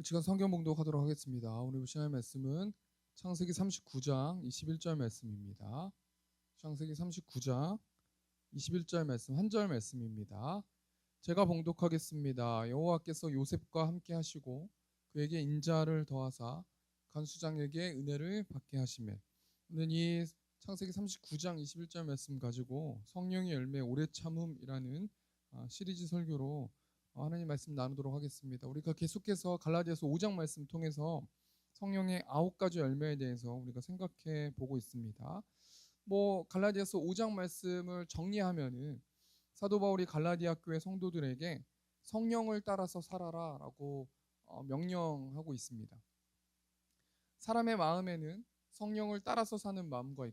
시간 성경 봉독하도록 하겠습니다. 오늘 보실 말씀은 창세기 39장 21절 말씀입니다. 창세기 39장 21절 말씀 한 절 말씀입니다. 제가 봉독하겠습니다. 여호와께서 요셉과 함께 하시고 그에게 인자를 더하사 간수장에게 은혜를 받게 하시매. 오늘 이 창세기 39장 21절 말씀 가지고 성령의 열매 오래 참음이라는 시리즈 설교로 하나님 말씀 나누도록 하겠습니다. 우리가 계속해서 갈라디아서 5장 말씀 통해서 성령의 9가지 열매에 대해서 우리가 생각해 보고 있습니다. 갈라디아서 5장 말씀을 정리하면은 사도 바울이 갈라디아 교회 성도들에게 성령을 따라서 살아라라고 명령하고 있습니다. 사람의 마음에는 성령을 따라서 사는 마음과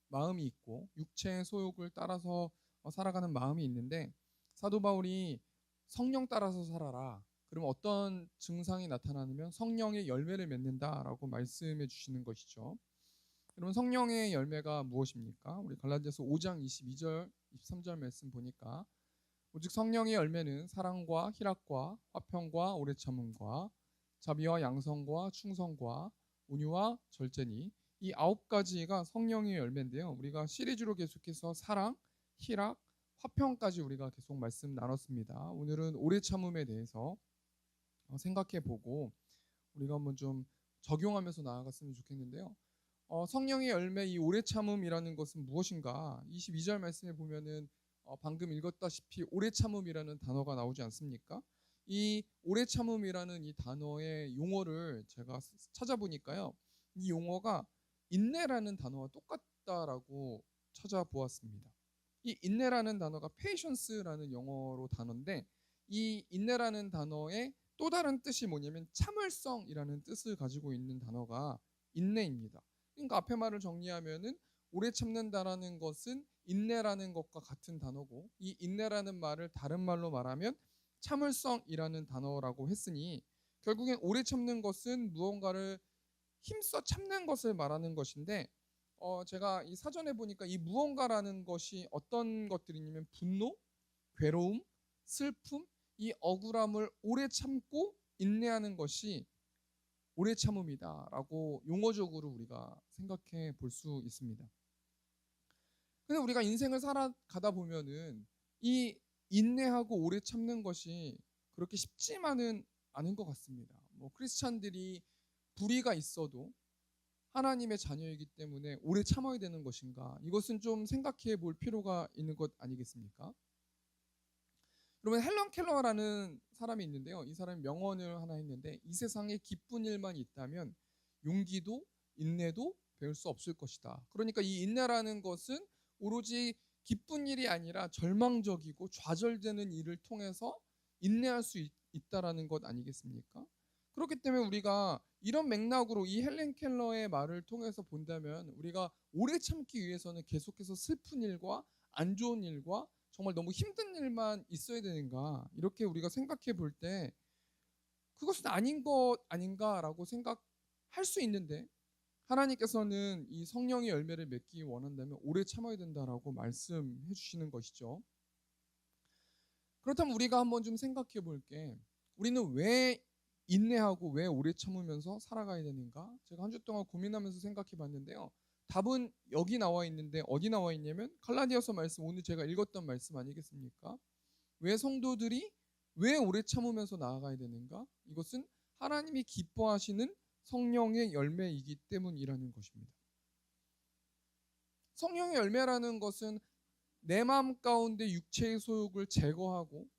마음이 있고 육체의 소욕을 따라서 살아가는 마음이 있는데, 사도 바울이 성령 따라서 살아라. 그러면 어떤 증상이 나타나냐면 성령의 열매를 맺는다라고 말씀해 주시는 것이죠. 그러면 성령의 열매가 무엇입니까? 우리 갈라디아서 5장 22절, 23절 말씀 보니까 오직 성령의 열매는 사랑과 희락과 화평과 오래 참음과 자비와 양성과 충성과 온유와 절제니, 이 9가지가 성령의 열매인데요. 우리가 시리즈로 계속해서 사랑, 희락, 화평까지 우리가 계속 말씀 나눴습니다. 오늘은 오래 참음에 대해서 생각해 보고 우리가 한번 좀 적용하면서 나아갔으면 좋겠는데요. 성령의 열매, 이 오래 참음이라는 것은 무엇인가? 22절 말씀에 보면은 방금 읽었다시피 오래 참음이라는 단어가 나오지 않습니까? 이 오래 참음이라는 이 단어의 용어를 제가 찾아보니까요, 이 용어가 인내라는 단어와 똑같다라고 찾아보았습니다. 이 인내라는 단어가 patience라는 영어로 단어인데, 이 인내라는 단어의 또 다른 뜻이 뭐냐면 참을성이라는 뜻을 가지고 있는 단어가 인내입니다. 그러니까 앞에 말을 정리하면은 오래 참는다라는 것은 인내라는 것과 같은 단어고, 이 인내라는 말을 다른 말로 말하면 참을성이라는 단어라고 했으니, 결국엔 오래 참는 것은 무언가를 힘써 참는 것을 말하는 것인데, 제가 이 사전에 보니까 이 무언가라는 것이 어떤 것들이냐면 분노, 괴로움, 슬픔, 이 억울함을 오래 참고 인내하는 것이 오래 참음이다라고 용어적으로 우리가 생각해 볼 수 있습니다. 근데 우리가 인생을 살아가다 보면은 이 인내하고 오래 참는 것이 그렇게 쉽지만은 않은 것 같습니다. 크리스찬들이 불의가 있어도 하나님의 자녀이기 때문에 오래 참아야 되는 것인가? 이것은 좀 생각해 볼 필요가 있는 것 아니겠습니까? 그러면 헬런 켈러라는 사람이 있는데요. 이 사람이 명언을 하나 했는데, 이 세상에 기쁜 일만 있다면 용기도 인내도 배울 수 없을 것이다. 그러니까 이 인내라는 것은 오로지 기쁜 일이 아니라 절망적이고 좌절되는 일을 통해서 인내할 수 있다라는 것 아니겠습니까? 그렇기 때문에 우리가 이런 맥락으로 이 헬렌 켈러의 말을 통해서 본다면, 우리가 오래 참기 위해서는 계속해서 슬픈 일과 안 좋은 일과 정말 너무 힘든 일만 있어야 되는가, 이렇게 우리가 생각해 볼 때 그것은 아닌 것 아닌가라고 생각할 수 있는데, 하나님께서는 이 성령의 열매를 맺기 원한다면 오래 참아야 된다라고 말씀해 주시는 것이죠. 그렇다면 우리가 한번 좀 생각해 볼게, 우리는 왜 인내하고 왜 오래 참으면서 살아가야 되는가? 제가 한 주 동안 고민하면서 생각해 봤는데요. 답은 여기 나와 있는데, 어디 나와 있냐면 갈라디아서 말씀, 오늘 제가 읽었던 말씀 아니겠습니까? 왜 성도들이 왜 오래 참으면서 나아가야 되는가? 이것은 하나님이 기뻐하시는 성령의 열매이기 때문이라는 것입니다. 성령의 열매라는 것은 내 마음 가운데 육체의 소욕을 제거하고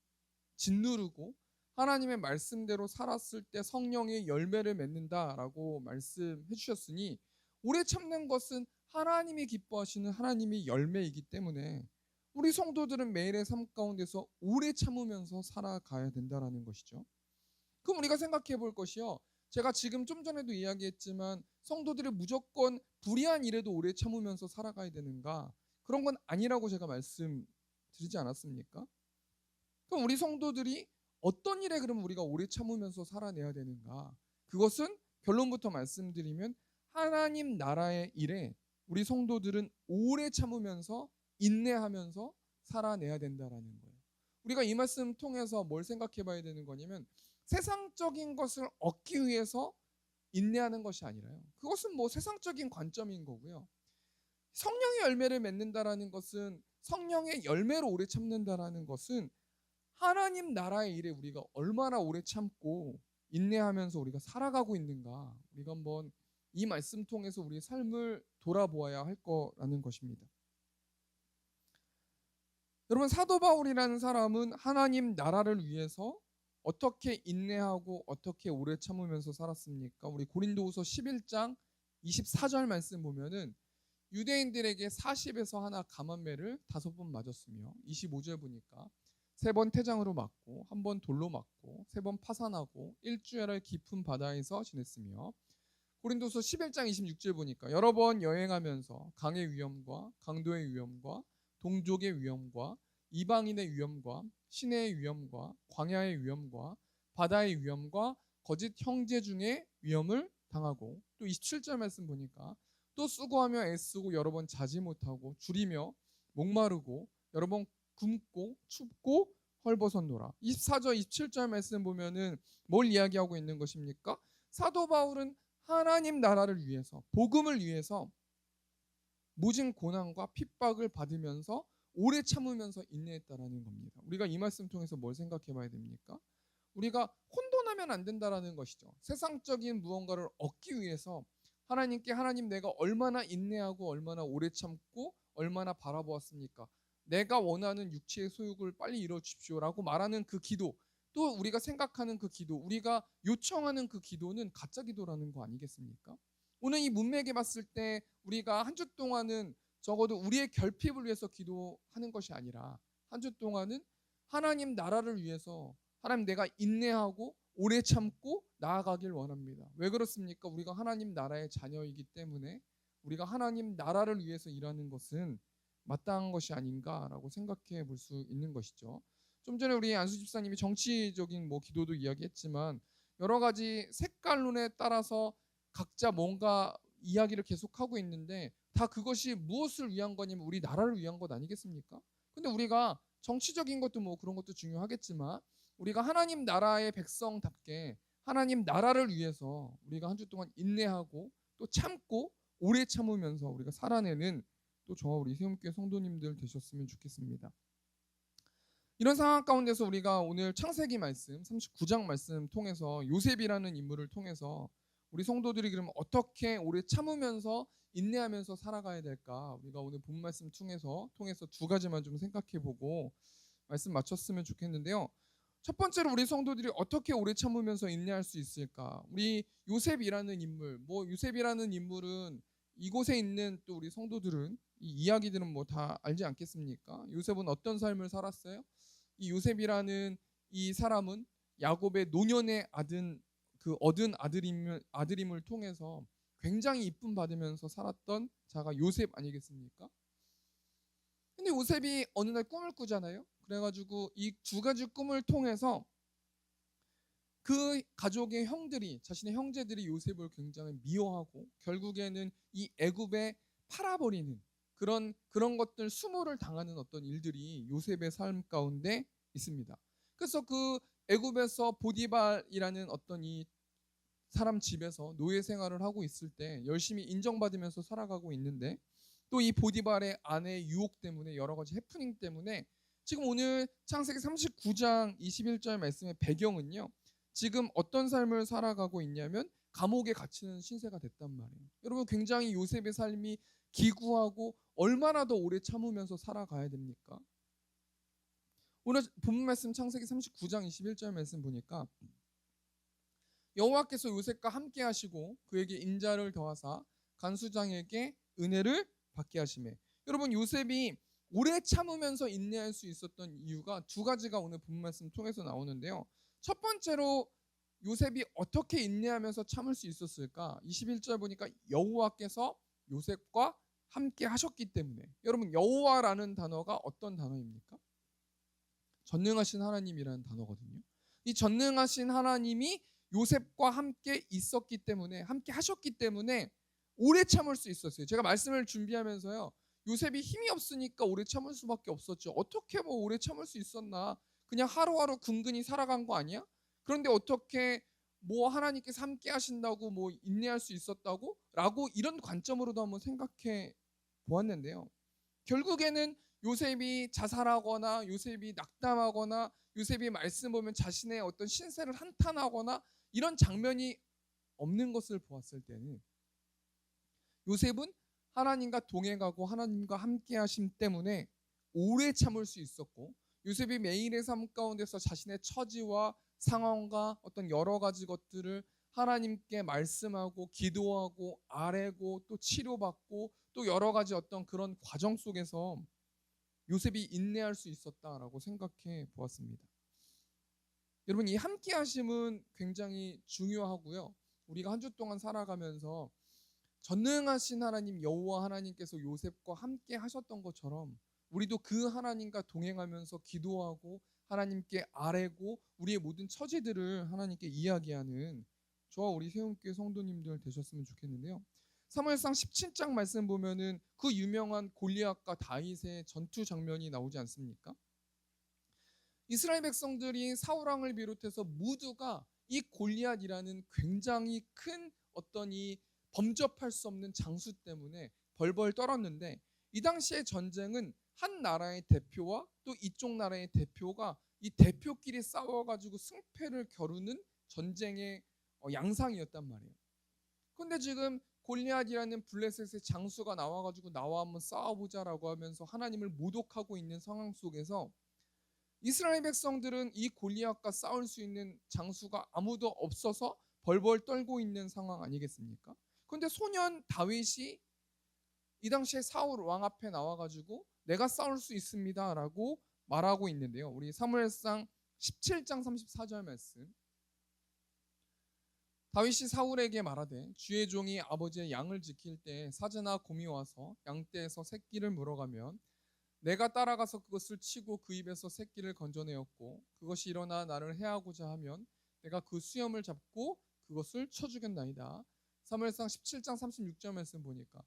짓누르고 하나님의 말씀대로 살았을 때 성령의 열매를 맺는다라고 말씀해 주셨으니, 오래 참는 것은 하나님이 기뻐하시는 하나님의 열매이기 때문에 우리 성도들은 매일의 삶 가운데서 오래 참으면서 살아가야 된다라는 것이죠. 그럼 우리가 생각해 볼 것이요, 제가 지금 좀 전에도 이야기했지만 성도들이 무조건 불의한 일에도 오래 참으면서 살아가야 되는가? 그런 건 아니라고 제가 말씀드리지 않았습니까? 그럼 우리 성도들이 어떤 일에 그럼 우리가 오래 참으면서 살아내야 되는가? 그것은 결론부터 말씀드리면 하나님 나라의 일에 우리 성도들은 오래 참으면서 인내하면서 살아내야 된다라는 거예요. 우리가 이 말씀 통해서 뭘 생각해 봐야 되는 거냐면 세상적인 것을 얻기 위해서 인내하는 것이 아니라요. 그것은 뭐 세상적인 관점인 거고요. 성령의 열매를 맺는다라는 것은 성령의 열매로 오래 참는다라는 것은 하나님 나라의 일에 우리가 얼마나 오래 참고 인내하면서 우리가 살아가고 있는가 우리가 한번 이 말씀 통해서 우리의 삶을 돌아보아야 할 거라는 것입니다. 여러분 사도 바울이라는 사람은 하나님 나라를 위해서 어떻게 인내하고 어떻게 오래 참으면서 살았습니까? 우리 고린도후서 11장 24절 말씀 보면은 유대인들에게 40에서 하나 감한매를 5번 맞았으며 25절 보니까 3번 태장으로 맞고 1번 돌로 맞고 3번 파산하고 일주일을 깊은 바다에서 지냈으며 고린도서 11장 26절 보니까 여러 번 여행하면서 강의 위험과 강도의 위험과 동족의 위험과 이방인의 위험과 시내의 위험과 광야의 위험과 바다의 위험과 거짓 형제 중에 위험을 당하고 또 27절 말씀 보니까 또 수고하며 애쓰고 여러 번 자지 못하고 줄이며 목마르고 여러 번 굶고 춥고 헐벗었노라. 24절 27절 말씀 보면은 뭘 이야기하고 있는 것입니까? 사도 바울은 하나님 나라를 위해서 복음을 위해서 모진 고난과 핍박을 받으면서 오래 참으면서 인내했다라는 겁니다. 우리가 이 말씀 통해서 뭘 생각해 봐야 됩니까? 우리가 혼돈하면 안 된다라는 것이죠. 세상적인 무언가를 얻기 위해서 하나님께 하나님 내가 얼마나 인내하고 얼마나 오래 참고 얼마나 바라보았습니까? 내가 원하는 육체의 소욕을 빨리 이루어 주십시오라고 말하는 그 기도, 또 우리가 생각하는 그 기도, 우리가 요청하는 그 기도는 가짜 기도라는 거 아니겠습니까? 오늘 이 문맥에 봤을 때 우리가 한 주 동안은 적어도 우리의 결핍을 위해서 기도하는 것이 아니라 한 주 동안은 하나님 나라를 위해서 하나님 내가 인내하고 오래 참고 나아가길 원합니다. 왜 그렇습니까? 우리가 하나님 나라의 자녀이기 때문에 우리가 하나님 나라를 위해서 일하는 것은 마땅한 것이 아닌가라고 생각해 볼 수 있는 것이죠. 좀 전에 우리 안수 집사님이 정치적인 뭐 기도도 이야기했지만 여러 가지 색깔론에 따라서 각자 뭔가 이야기를 계속하고 있는데 다 그것이 무엇을 위한 거냐면 우리 나라를 위한 것 아니겠습니까? 근데 우리가 정치적인 것도 뭐 그런 것도 중요하겠지만 우리가 하나님 나라의 백성답게 하나님 나라를 위해서 우리가 한 주 동안 인내하고 또 참고 오래 참으면서 우리가 살아내는 또 저와 우리 세움교회 성도님들 되셨으면 좋겠습니다. 이런 상황 가운데서 우리가 오늘 창세기 말씀 39장 말씀 통해서 요셉이라는 인물을 통해서 우리 성도들이 그러면 어떻게 오래 참으면서 인내하면서 살아가야 될까? 우리가 오늘 본 말씀 통해서 두 가지만 좀 생각해보고 말씀 마쳤으면 좋겠는데요. 첫 번째로 우리 성도들이 어떻게 오래 참으면서 인내할 수 있을까? 우리 요셉이라는 인물, 뭐 요셉이라는 인물은 이곳에 있는 또 우리 성도들은 이 이야기들은 뭐 다 알지 않겠습니까? 요셉은 어떤 삶을 살았어요? 이 요셉이라는 이 사람은 야곱의 노년의 얻은 아들임을 통해서 굉장히 이쁨 받으면서 살았던 자가 요셉 아니겠습니까? 근데 요셉이 어느 날 꿈을 꾸잖아요. 그래가지고 이 두 가지 꿈을 통해서 그 가족의 형들이 자신의 형제들이 요셉을 굉장히 미워하고 결국에는 이 애굽에 팔아버리는 그런 것들 수모를 당하는 어떤 일들이 요셉의 삶 가운데 있습니다. 그래서 그 애굽에서 보디발이라는 어떤 이 사람 집에서 노예 생활을 하고 있을 때 열심히 인정받으면서 살아가고 있는데 또 이 보디발의 아내의 유혹 때문에 여러 가지 해프닝 때문에 지금 오늘 창세기 39장 21절 말씀의 배경은요. 지금 어떤 삶을 살아가고 있냐면 감옥에 갇히는 신세가 됐단 말이에요. 여러분 굉장히 요셉의 삶이 기구하고 얼마나 더 오래 참으면서 살아가야 됩니까? 오늘 본 말씀 창세기 39장 21절 말씀 보니까 여호와께서 요셉과 함께 하시고 그에게 인자를 더하사 간수장에게 은혜를 받게 하시매. 여러분 요셉이 오래 참으면서 인내할 수 있었던 이유가 두 가지가 오늘 본 말씀 통해서 나오는데요. 첫 번째로 요셉이 어떻게 인내하면서 참을 수 있었을까? 21절 보니까 여호와께서 요셉과 함께 하셨기 때문에. 여러분 여호와라는 단어가 어떤 단어입니까? 전능하신 하나님이라는 단어거든요. 이 전능하신 하나님이 요셉과 함께 있었기 때문에 함께 하셨기 때문에 오래 참을 수 있었어요. 제가 말씀을 준비하면서요. 요셉이 힘이 없으니까 오래 참을 수밖에 없었죠. 어떻게 뭐 오래 참을 수 있었나? 그냥 하루하루 근근히 살아간 거 아니야? 그런데 어떻게 뭐 하나님께서 함께 하신다고 뭐 인내할 수 있었다고? 라고 이런 관점으로도 한번 생각해 보았는데요. 결국에는 요셉이 자살하거나 요셉이 낙담하거나 요셉이 말씀 보면 자신의 어떤 신세를 한탄하거나 이런 장면이 없는 것을 보았을 때는 요셉은 하나님과 동행하고 하나님과 함께 하심 때문에 오래 참을 수 있었고, 요셉이 매일의 삶 가운데서 자신의 처지와 상황과 어떤 여러 가지 것들을 하나님께 말씀하고 기도하고 아뢰고 또 치료받고 또 여러 가지 어떤 그런 과정 속에서 요셉이 인내할 수 있었다라고 생각해 보았습니다. 여러분, 이 함께 하심은 굉장히 중요하고요. 우리가 한 주 동안 살아가면서 전능하신 하나님 여호와 하나님께서 요셉과 함께 하셨던 것처럼 우리도 그 하나님과 동행하면서 기도하고 하나님께 아뢰고 우리의 모든 처지들을 하나님께 이야기하는 저와 우리 세움교회 성도님들 되셨으면 좋겠는데요. 사무엘상 17장 말씀 보면은 그 유명한 골리앗과 다윗의 전투 장면이 나오지 않습니까? 이스라엘 백성들이 사울 왕을 비롯해서 모두가 이 골리앗이라는 굉장히 큰 어떤 이 범접할 수 없는 장수 때문에 벌벌 떨었는데, 이 당시의 전쟁은 한 나라의 대표와 또 이쪽 나라의 대표가 이 대표끼리 싸워가지고 승패를 겨루는 전쟁의 양상이었단 말이에요. 근데 지금 골리앗이라는 블레셋의 장수가 나와가지고 나와 한번 싸워보자라고 하면서 하나님을 모독하고 있는 상황 속에서 이스라엘 백성들은 이 골리앗과 싸울 수 있는 장수가 아무도 없어서 벌벌 떨고 있는 상황 아니겠습니까? 그런데 소년 다윗이 이 당시에 사울 왕 앞에 나와가지고 내가 싸울 수 있습니다라고 말하고 있는데요. 우리 사무엘상 17장 34절 말씀. 다윗이 사울에게 말하되 주의 종이 아버지의 양을 지킬 때 사자나 곰이 와서 양떼에서 새끼를 물어가면 내가 따라가서 그것을 치고 그 입에서 새끼를 건져내었고 그것이 일어나 나를 해하고자 하면 내가 그 수염을 잡고 그것을 쳐 죽였나이다. 사무엘상 17장 36절 말씀 보니까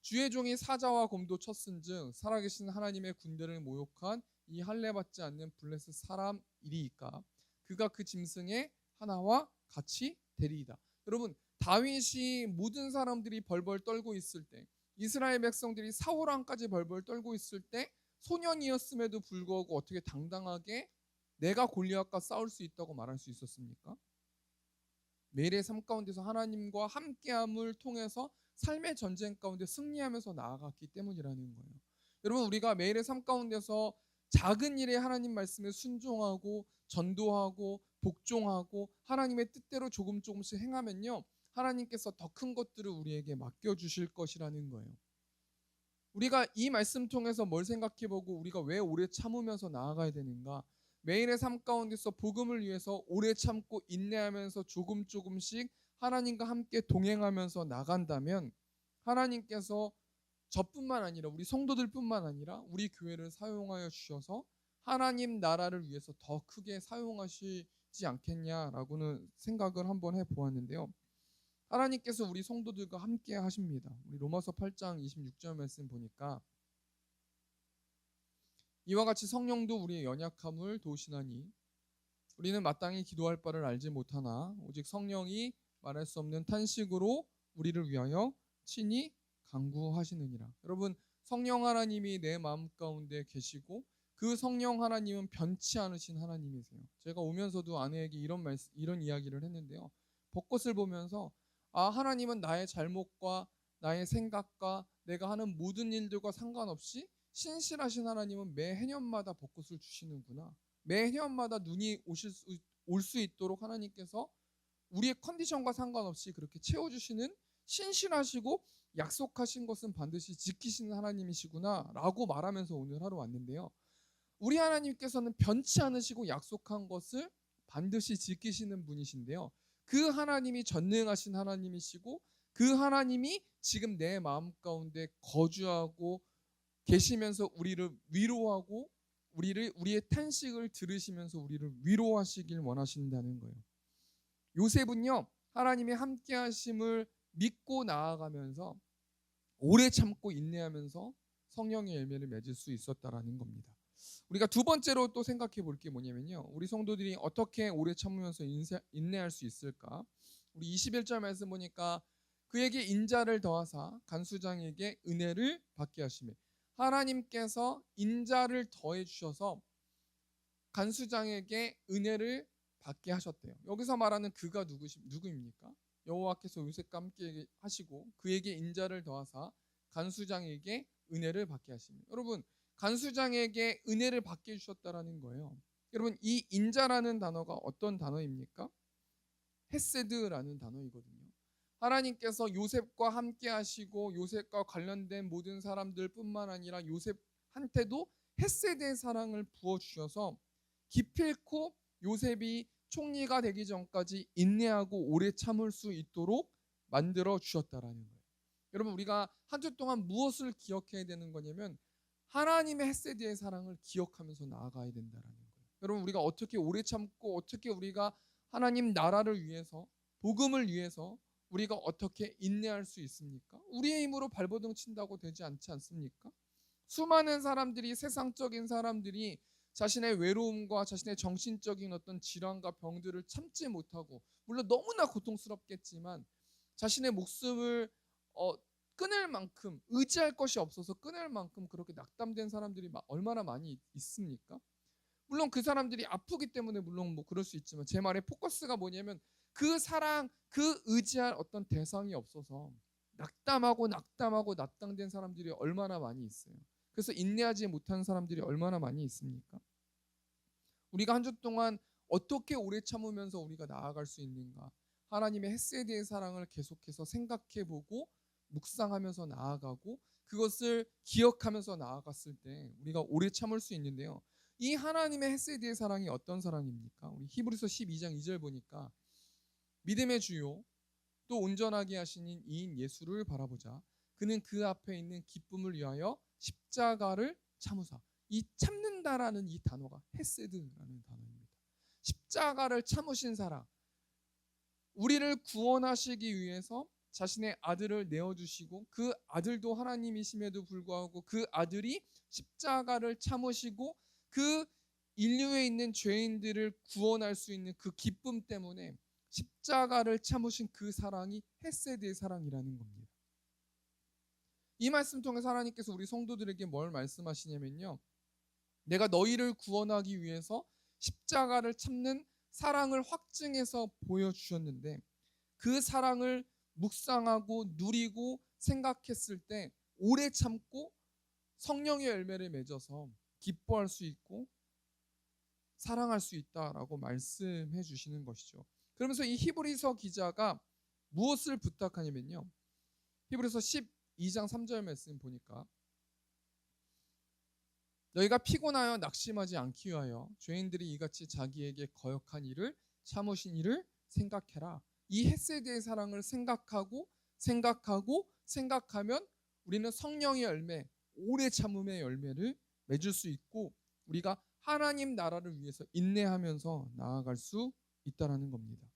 주의 종이 사자와 곰도 쳤은즉 살아계신 하나님의 군대를 모욕한 이 할례받지 않는 블레셋 사람이리이까 그가 그 짐승의 하나와 같이 되리이다. 여러분, 다윗이 모든 사람들이 벌벌 떨고 있을 때, 이스라엘 백성들이 사울 왕까지 벌벌 떨고 있을 때 소년이었음에도 불구하고 어떻게 당당하게 내가 골리앗과 싸울 수 있다고 말할 수 있었습니까? 매일의 삶 가운데서 하나님과 함께함을 통해서 삶의 전쟁 가운데 승리하면서 나아갔기 때문이라는 거예요. 여러분, 우리가 매일의 삶 가운데서 작은 일에 하나님 말씀에 순종하고 전도하고 복종하고 하나님의 뜻대로 조금씩 행하면요, 하나님께서 더 큰 것들을 우리에게 맡겨주실 것이라는 거예요. 우리가 이 말씀 통해서 뭘 생각해보고 우리가 왜 오래 참으면서 나아가야 되는가? 매일의 삶 가운데서 복음을 위해서 오래 참고 인내하면서 조금씩 하나님과 함께 동행하면서 나간다면 하나님께서 저뿐만 아니라 우리 성도들뿐만 아니라 우리 교회를 사용하여 주셔서 하나님 나라를 위해서 더 크게 사용하시지 않겠냐라고는 생각을 한번 해보았는데요. 하나님께서 우리 성도들과 함께 하십니다. 우리 로마서 8장 26절 말씀 보니까 이와 같이 성령도 우리의 연약함을 도우시나니 우리는 마땅히 기도할 바를 알지 못하나 오직 성령이 말할 수 없는 탄식으로 우리를 위하여 친히 간구하시느니라. 여러분, 성령 하나님이 내 마음 가운데 계시고 그 성령 하나님은 변치 않으신 하나님이세요. 제가 오면서도 아내에게 이런 이야기를 했는데요. 벚꽃을 보면서 하나님은 나의 잘못과 나의 생각과 내가 하는 모든 일들과 상관없이 신실하신 하나님은 매 해년마다 벚꽃을 주시는구나. 매 해년마다 눈이 올 수 있도록 하나님께서 우리의 컨디션과 상관없이 그렇게 채워주시는 신실하시고 약속하신 것은 반드시 지키시는 하나님이시구나 라고 말하면서 오늘 하루 왔는데요. 우리 하나님께서는 변치 않으시고 약속한 것을 반드시 지키시는 분이신데요. 그 하나님이 전능하신 하나님이시고 그 하나님이 지금 내 마음 가운데 거주하고 계시면서 우리를 위로하고 우리의 탄식을 들으시면서 우리를 위로하시길 원하신다는 거예요. 요셉은요, 하나님의 함께 하심을 믿고 나아가면서 오래 참고 인내하면서 성령의 열매를 맺을 수 있었다라는 겁니다. 우리가 두 번째로 또 생각해 볼 게 뭐냐면요. 우리 성도들이 어떻게 오래 참으면서 인내할 수 있을까? 우리 21절 말씀 보니까 그에게 인자를 더하사 간수장에게 은혜를 받게 하시매. 하나님께서 인자를 더해 주셔서 간수장에게 은혜를 받게 하셨대요. 여기서 말하는 그가 누구입니까? 여호와께서 요셉과 함께 하시고 그에게 인자를 더하사 간수장에게 은혜를 받게 하시며. 여러분, 간수장에게 은혜를 받게 해주셨다라는 거예요. 여러분, 이 인자라는 단어가 어떤 단어입니까? 헤세드라는 단어이거든요. 하나님께서 요셉과 함께 하시고 요셉과 관련된 모든 사람들뿐만 아니라 요셉한테도 헤세드의 사랑을 부어주셔서 기필코 요셉이 총리가 되기 전까지 인내하고 오래 참을 수 있도록 만들어 주셨다라는 거예요. 여러분, 우리가 한 주 동안 무엇을 기억해야 되는 거냐면 하나님의 헤세드의 사랑을 기억하면서 나아가야 된다라는 거예요. 여러분, 우리가 어떻게 오래 참고 어떻게 우리가 하나님 나라를 위해서 복음을 위해서 우리가 어떻게 인내할 수 있습니까? 우리의 힘으로 발버둥 친다고 되지 않지 않습니까? 수많은 사람들이, 세상적인 사람들이 자신의 외로움과 자신의 정신적인 어떤 질환과 병들을 참지 못하고, 물론 너무나 고통스럽겠지만 자신의 목숨을 끊을 만큼, 의지할 것이 없어서 끊을 만큼 그렇게 낙담된 사람들이 얼마나 많이 있습니까? 물론 그 사람들이 아프기 때문에 물론 뭐 그럴 수 있지만, 제 말의 포커스가 뭐냐면 그 사랑, 그 의지할 어떤 대상이 없어서 낙담하고 낙담된 사람들이 얼마나 많이 있어요. 그래서 인내하지 못한 사람들이 얼마나 많이 있습니까? 우리가 한 주 동안 어떻게 오래 참으면서 우리가 나아갈 수 있는가? 하나님의 헤세드의 사랑을 계속해서 생각해보고 묵상하면서 나아가고 그것을 기억하면서 나아갔을 때 우리가 오래 참을 수 있는데요. 이 하나님의 헤세드의 사랑이 어떤 사랑입니까? 우리 히브리서 12장 2절 보니까 믿음의 주요 또 온전하게 하시는 이인 예수를 바라보자. 그는 그 앞에 있는 기쁨을 위하여 십자가를 참으사. 이 참는다라는 이 단어가 헤세드라는 단어입니다. 십자가를 참으신 사랑, 우리를 구원하시기 위해서 자신의 아들을 내어주시고 그 아들도 하나님이심에도 불구하고 그 아들이 십자가를 참으시고 그 인류에 있는 죄인들을 구원할 수 있는 그 기쁨 때문에 십자가를 참으신 그 사랑이 헤세드의 사랑이라는 겁니다. 이 말씀 통해서 하나님께서 우리 성도들에게 뭘 말씀하시냐면요, 내가 너희를 구원하기 위해서 십자가를 참는 사랑을 확증해서 보여주셨는데 그 사랑을 묵상하고 누리고 생각했을 때 오래 참고 성령의 열매를 맺어서 기뻐할 수 있고 사랑할 수 있다라고 말씀해 주시는 것이죠. 그러면서 이 히브리서 기자가 무엇을 부탁하냐면요, 히브리서 12장 3절 말씀 보니까 너희가 피곤하여 낙심하지 않기 위하여 죄인들이 이같이 자기에게 거역한 일을 참으신 일을 생각해라. 이 헤세드의 사랑을 생각하면 우리는 성령의 열매, 오래 참음의 열매를 맺을 수 있고 우리가 하나님 나라를 위해서 인내하면서 나아갈 수 있다라는 겁니다.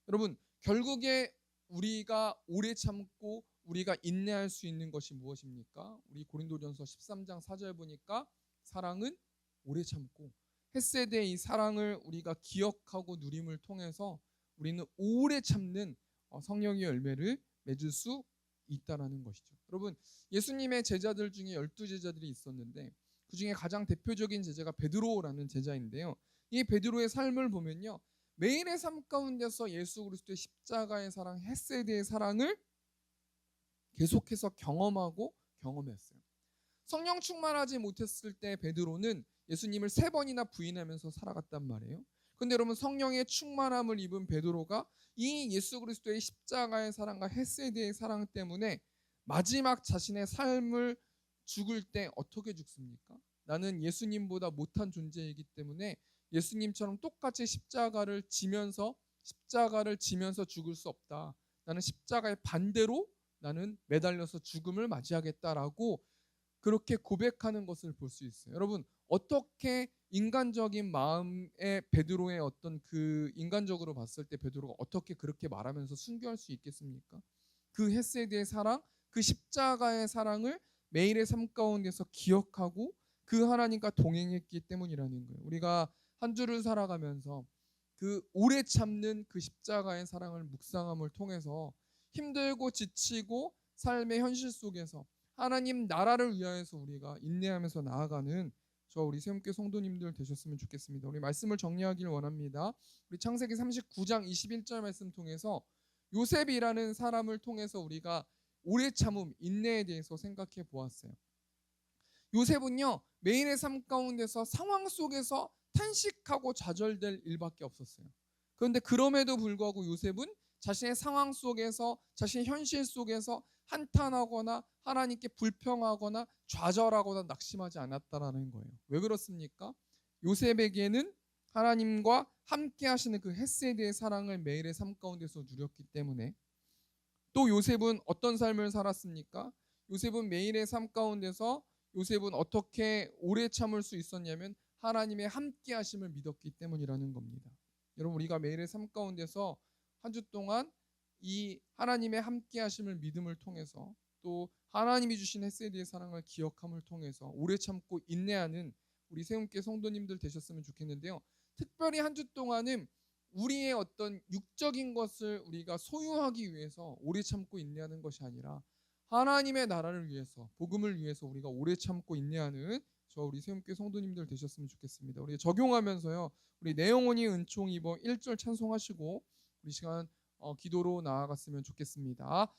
여러분, 결국에 우리가 오래 참고 우리가 인내할 수 있는 것이 무엇입니까? 우리 고린도전서 13장 4절 보니까 사랑은 오래 참고, 헤세드의 이 사랑을 우리가 기억하고 누림을 통해서 우리는 오래 참는 성령의 열매를 맺을 수 있다라는 것이죠. 여러분, 예수님의 제자들 중에 12제자들이 있었는데 그 중에 가장 대표적인 제자가 베드로라는 제자인데요. 이 베드로의 삶을 보면요, 매일의 삶 가운데서 예수 그리스도의 십자가의 사랑, 헤세드의 사랑을 계속해서 경험하고 경험했어요. 성령 충만하지 못했을 때 베드로는 예수님을 3번이나 부인하면서 살아갔단 말이에요. 근데 여러분, 성령의 충만함을 입은 베드로가 이 예수 그리스도의 십자가의 사랑과 헤세드의 사랑 때문에 마지막 자신의 삶을 죽을 때 어떻게 죽습니까? 나는 예수님보다 못한 존재이기 때문에 예수님처럼 똑같이 십자가를 지면서 죽을 수 없다. 나는 십자가의 반대로 나는 매달려서 죽음을 맞이하겠다라고 그렇게 고백하는 것을 볼 수 있어요. 여러분, 어떻게 인간적인 마음의 베드로의 어떤 그 인간적으로 봤을 때 베드로가 어떻게 그렇게 말하면서 순교할 수 있겠습니까? 그 헤세드의 사랑, 그 십자가의 사랑을 매일의 삶 가운데서 기억하고 그 하나님과 동행했기 때문이라는 거예요. 우리가 한 주를 살아가면서 그 오래 참는 그 십자가의 사랑을 묵상함을 통해서 힘들고 지치고 삶의 현실 속에서 하나님 나라를 위하여서 우리가 인내하면서 나아가는 저 우리 새움교회 성도님들 되셨으면 좋겠습니다. 우리 말씀을 정리하길 원합니다. 우리 창세기 39장 21절 말씀 통해서 요셉이라는 사람을 통해서 우리가 오래 참음, 인내에 대해서 생각해 보았어요. 요셉은요, 매일의 삶 가운데서 상황 속에서 탄식하고 좌절될 일밖에 없었어요. 그런데 그럼에도 불구하고 요셉은 자신의 상황 속에서, 자신의 현실 속에서 한탄하거나 하나님께 불평하거나 좌절하거나 낙심하지 않았다라는 거예요. 왜 그렇습니까? 요셉에게는 하나님과 함께 하시는 그 헤세드의 사랑을 매일의 삶 가운데서 누렸기 때문에. 또 요셉은 어떤 삶을 살았습니까? 요셉은 매일의 삶 가운데서 요셉은 어떻게 오래 참을 수 있었냐면 하나님의 함께 하심을 믿었기 때문이라는 겁니다. 여러분, 우리가 매일의 삶 가운데서 한 주 동안 이 하나님의 함께 하심을 믿음을 통해서 또 하나님이 주신 헤세드의 사랑을 기억함을 통해서 오래 참고 인내하는 우리 새움교회 성도님들 되셨으면 좋겠는데요. 특별히 한 주 동안은 우리의 어떤 육적인 것을 우리가 소유하기 위해서 오래 참고 인내하는 것이 아니라 하나님의 나라를 위해서, 복음을 위해서 우리가 오래 참고 인내하는 저 우리 새움교회 성도님들 되셨으면 좋겠습니다. 우리 적용하면서요, 우리 내 영혼이 은총 입어 1절 찬송하시고 우리 시간 기도로 나아갔으면 좋겠습니다.